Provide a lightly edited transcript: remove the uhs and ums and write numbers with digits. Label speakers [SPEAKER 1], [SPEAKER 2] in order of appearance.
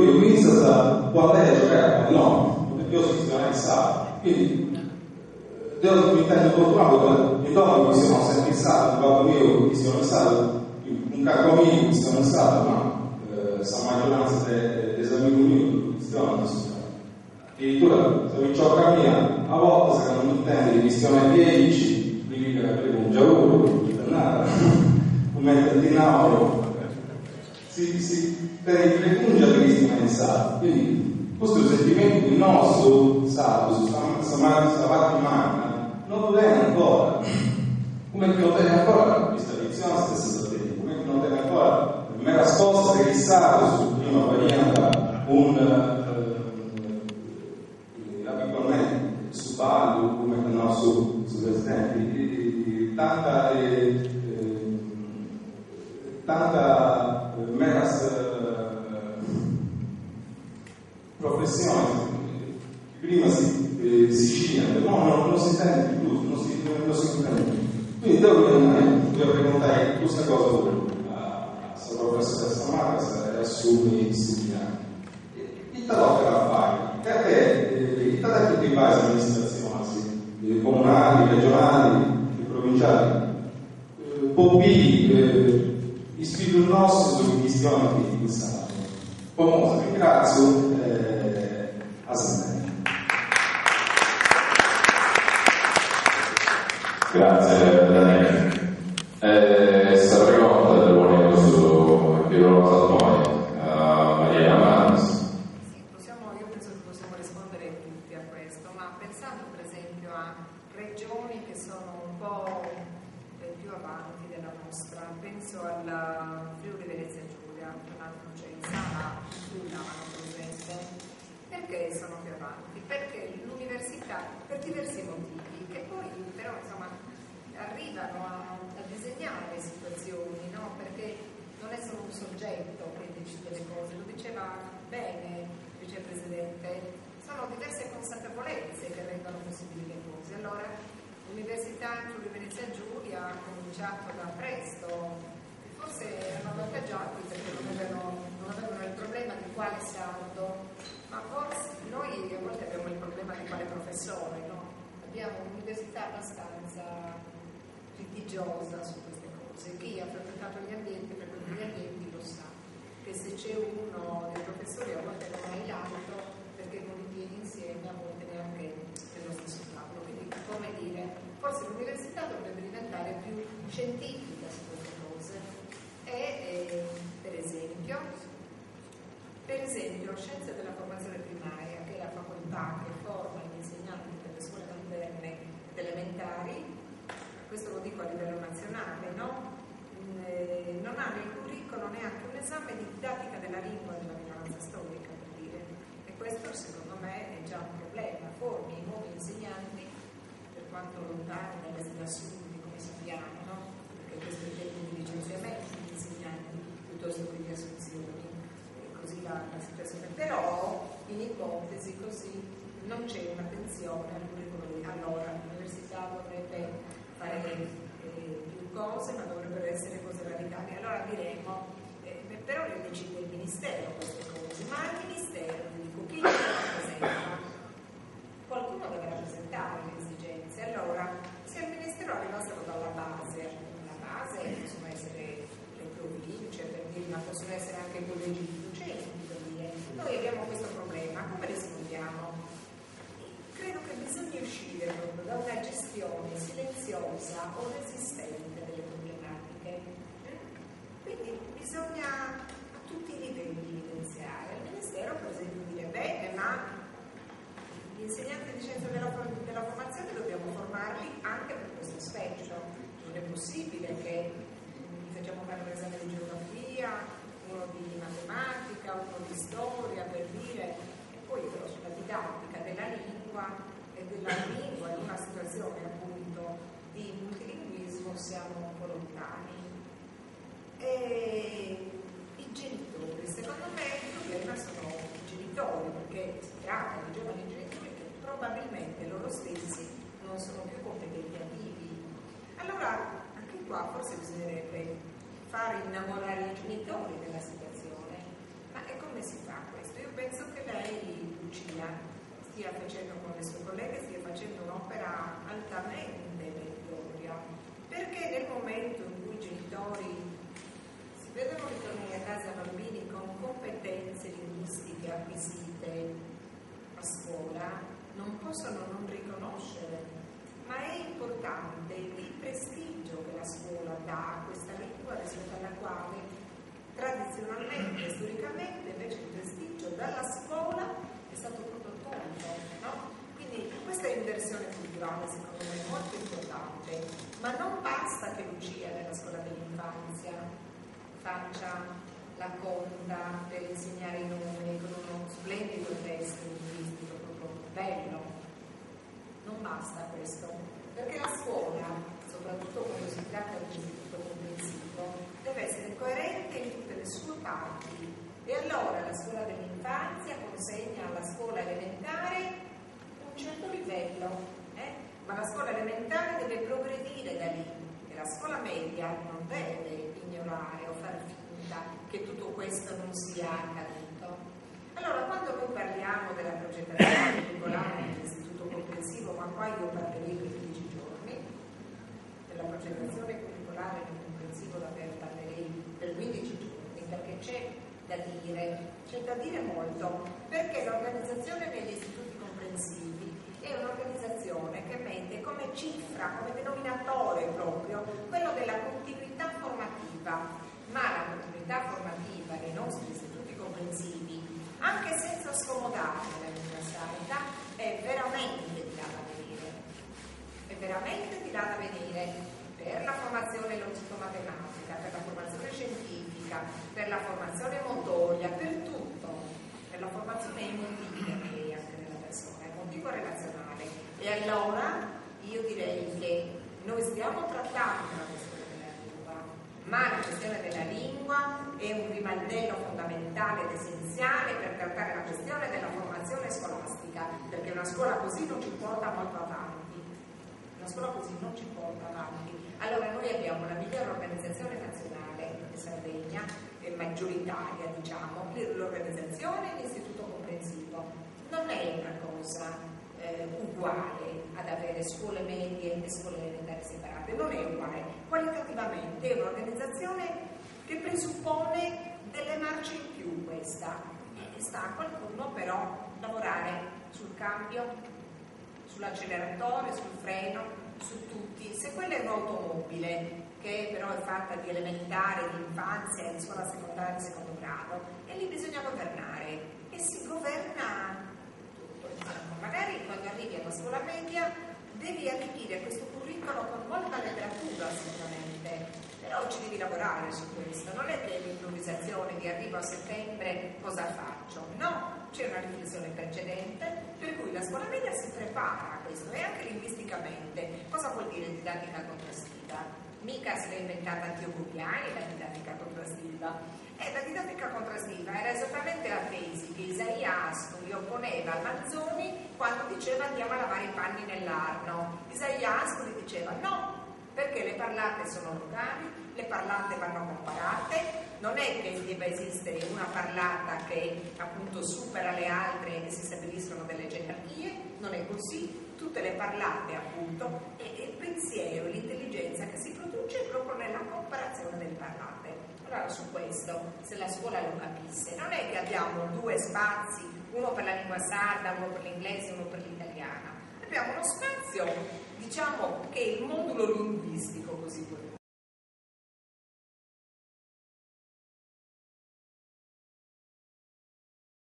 [SPEAKER 1] Io ho iniziato quando è giocare a pallone, perché io sono istituzionalizzato, quindi devo diventare fortunato che i donne mi sono sempre fissato, un capo mio mi sono fissato, un capo mio mi sono fissato, ma la maggioranza degli amici miei stiamo addirittura se mi gioca mia, a volte se non intende di questione 10, mi dica per un giorno, come di nauro, per le funge che si pensato. Quindi questo è un sentimento di nostro stato, questa parte umana, non lo è ancora. Come che non è ancora questa edizione stessa da te, come che non è ancora la mera sposta che chissà su prima varianta abitualmente su ballo, come che no su presidenti, tanta meras professione prima si scigliano, non si intende più, non si intende più. Quindi devo preguntare questa cosa a professoressa Marques e a suoi insegnanti. Il talocca la fai, perché tutti i paesi amministrazioni, comunali, regionali, provinciali, popoli, ispiro il nostro sulle questioni di Stato. Famosa, ringrazio a Sant'Anna.
[SPEAKER 2] Grazie Daniele. Sarà rivolta del buon su Piero Salmone a Maria Maris.
[SPEAKER 3] Io penso che possiamo rispondere tutti a questo, ma pensando per esempio a regioni che sono un po' più avanti della nostra, penso alla Friuli Venezia Giulia, tra l'altro c'è in sala Milano presente. Perché sono più avanti? Perché l'università, per diversi motivi, che poi però insomma arrivano a disegnare situazioni, no? Perché non è solo un soggetto che decide le cose, lo diceva bene il vicepresidente, sono diverse consapevolezze che rendono possibili le cose. Allora l'Università Friuli Venezia Giulia ha cominciato da presto, forse erano avvantaggiati perché non avevano il problema di quale salto, ma forse noi a volte abbiamo il problema di quale professore, no? Abbiamo un'università abbastanza litigiosa su queste cose. Chi ha frequentato gli ambienti lo sa, che se c'è uno dei professori a volte non hai l'altro perché non li tieni insieme, a volte neanche nello stesso tavolo. Quindi, come dire, forse l'università dovrebbe diventare più scientifica su queste cose. E per esempio scienze della formazione primaria, che è la facoltà che forma gli insegnanti per le scuole materne ed elementari, questo lo dico a livello nazionale, no? Non ha nel curriculum neanche un esame di didattica della lingua della minoranza storica, per dire, e questo secondo me è già un problema. Formi i nuovi insegnanti per quanto lontani da sud, come sappiamo, no? Perché questo è il tempo di licenziamento di insegnanti piuttosto che di assunzioni, così la situazione. Però in ipotesi così non c'è un'attenzione al curriculum. Allora l'università dovrebbe fare più cose, ma dovrebbero essere cose radicali. Allora diremo, però le decide il Ministero queste cose, ma al Ministero, dico, chi le rappresenta? Qualcuno deve rappresentare le esigenze. Allora, se al Ministero arrivassero dalla base, la base possono essere le province, per dire, ma possono essere anche collegi di docenti, per dire. Noi abbiamo questo problema, come rispondiamo? Credo che bisogna uscire proprio da una gestione silenziosa o resistente delle problematiche. Quindi bisogna a tutti i livelli evidenziare. Il Ministero, per esempio, dire bene, ma gli insegnanti di scienze della formazione dobbiamo formarli anche per questo aspetto. Non è possibile che facciamo fare un esame di geografia, uno di matematica, uno di storia, per dire, e poi però sulla didattica della lingua e della lingua in una situazione appunto di multilinguismo siamo un po' lontani. E i genitori, secondo me il problema sono i genitori, perché si tratta di giovani genitori che probabilmente loro stessi non sono più competenti attivi. Allora anche qua forse bisognerebbe far innamorare i genitori della situazione. Ma e come si fa questo? penso che lei, Lucia, stia facendo con le sue colleghe, stia facendo un'opera altamente meritoria, perché nel momento in cui i genitori si vedono ritornare a casa bambini con competenze linguistiche acquisite a scuola, non possono non riconoscere, ma è importante il prestigio che la scuola dà a questa lingua rispetto alla quale tradizionalmente, storicamente, invece il prestigio dalla scuola è stato proprio tolto, no? Quindi questa inversione culturale secondo me è molto importante, ma non basta che Lucia nella scuola dell'infanzia faccia la conta per insegnare i nomi con uno splendido testo linguistico proprio bello. Non basta questo, perché la scuola, soprattutto quando si tratta di un istituto comprensivo, deve essere coerente in tutte le sue parti, e allora la scuola dell'infanzia consegna alla scuola elementare un certo livello, ma la scuola elementare deve progredire da lì, e la scuola media non deve ignorare o far finta che tutto questo non sia accaduto. Allora, quando noi parliamo della progettazione curricolare dell'istituto comprensivo, ma qua io parlerei per 15 giorni, della progettazione curricolare nel comprensivo davvero parlerei per 15 giorni, perché c'è da dire molto, perché l'organizzazione degli istituti comprensivi è un'organizzazione che mette come cifra, come denominatore proprio, quello della continuità formativa, ma la continuità formativa nei nostri istituti comprensivi, anche senza scomodare la lingua sarda, è veramente di là da venire. È veramente di là da venire per la formazione logico-matematica, per la formazione scientifica, per la formazione motoria, per tutto, per la formazione emotiva che è anche nella persona, emotivo-relazionale. E allora io direi che noi stiamo trattando la questione della lingua, ma la questione della lingua è un rimandello fondamentale ed essenziale per trattare la questione della formazione scolastica, perché una scuola così non ci porta molto avanti. Una scuola così non ci porta avanti. Allora noi abbiamo la migliore organizzazione nazionale in Sardegna, maggioritaria diciamo, l'organizzazione dell'istituto comprensivo. Non è una cosa uguale ad avere scuole medie e scuole elementari separate, non è uguale. Qualitativamente è un'organizzazione che presuppone delle marce in più questa, e sta a qualcuno però lavorare sul cambio, sull'acceleratore, sul freno, su tutti. Se quella è un'automobile che però è fatta di elementare, di infanzia, di scuola secondaria di secondo grado, e lì bisogna governare, e si governa tutto. Magari quando arrivi alla scuola media devi arricchire questo curriculum con molta letteratura sicuramente, però ci devi lavorare su questo, non è che l'improvvisazione di arrivo a settembre cosa faccio, no, c'è una riflessione precedente per cui la scuola media si prepara a questo, e anche linguisticamente. Cosa vuol dire didattica contrastiva? Mica se l'è inventata Antioco Piani la didattica contrastiva. La didattica contrastiva era esattamente la tesi che Isaia Ascoli opponeva a Manzoni quando diceva andiamo a lavare i panni nell'Arno. Isaia Ascoli diceva no, perché le parlate sono locali, le parlate vanno comparate, non è che debba esistere una parlata che appunto supera le altre e si stabiliscono delle gerarchie, non è così, tutte le parlate appunto, e il pensiero e l'intelligenza che si produce proprio nella comparazione delle parlate. Allora su questo, se la scuola lo capisse, non è che abbiamo due spazi, uno per la lingua sarda, uno per l'inglese, uno per l'italiana, abbiamo uno spazio, diciamo che è il modulo linguistico, così vuol dire.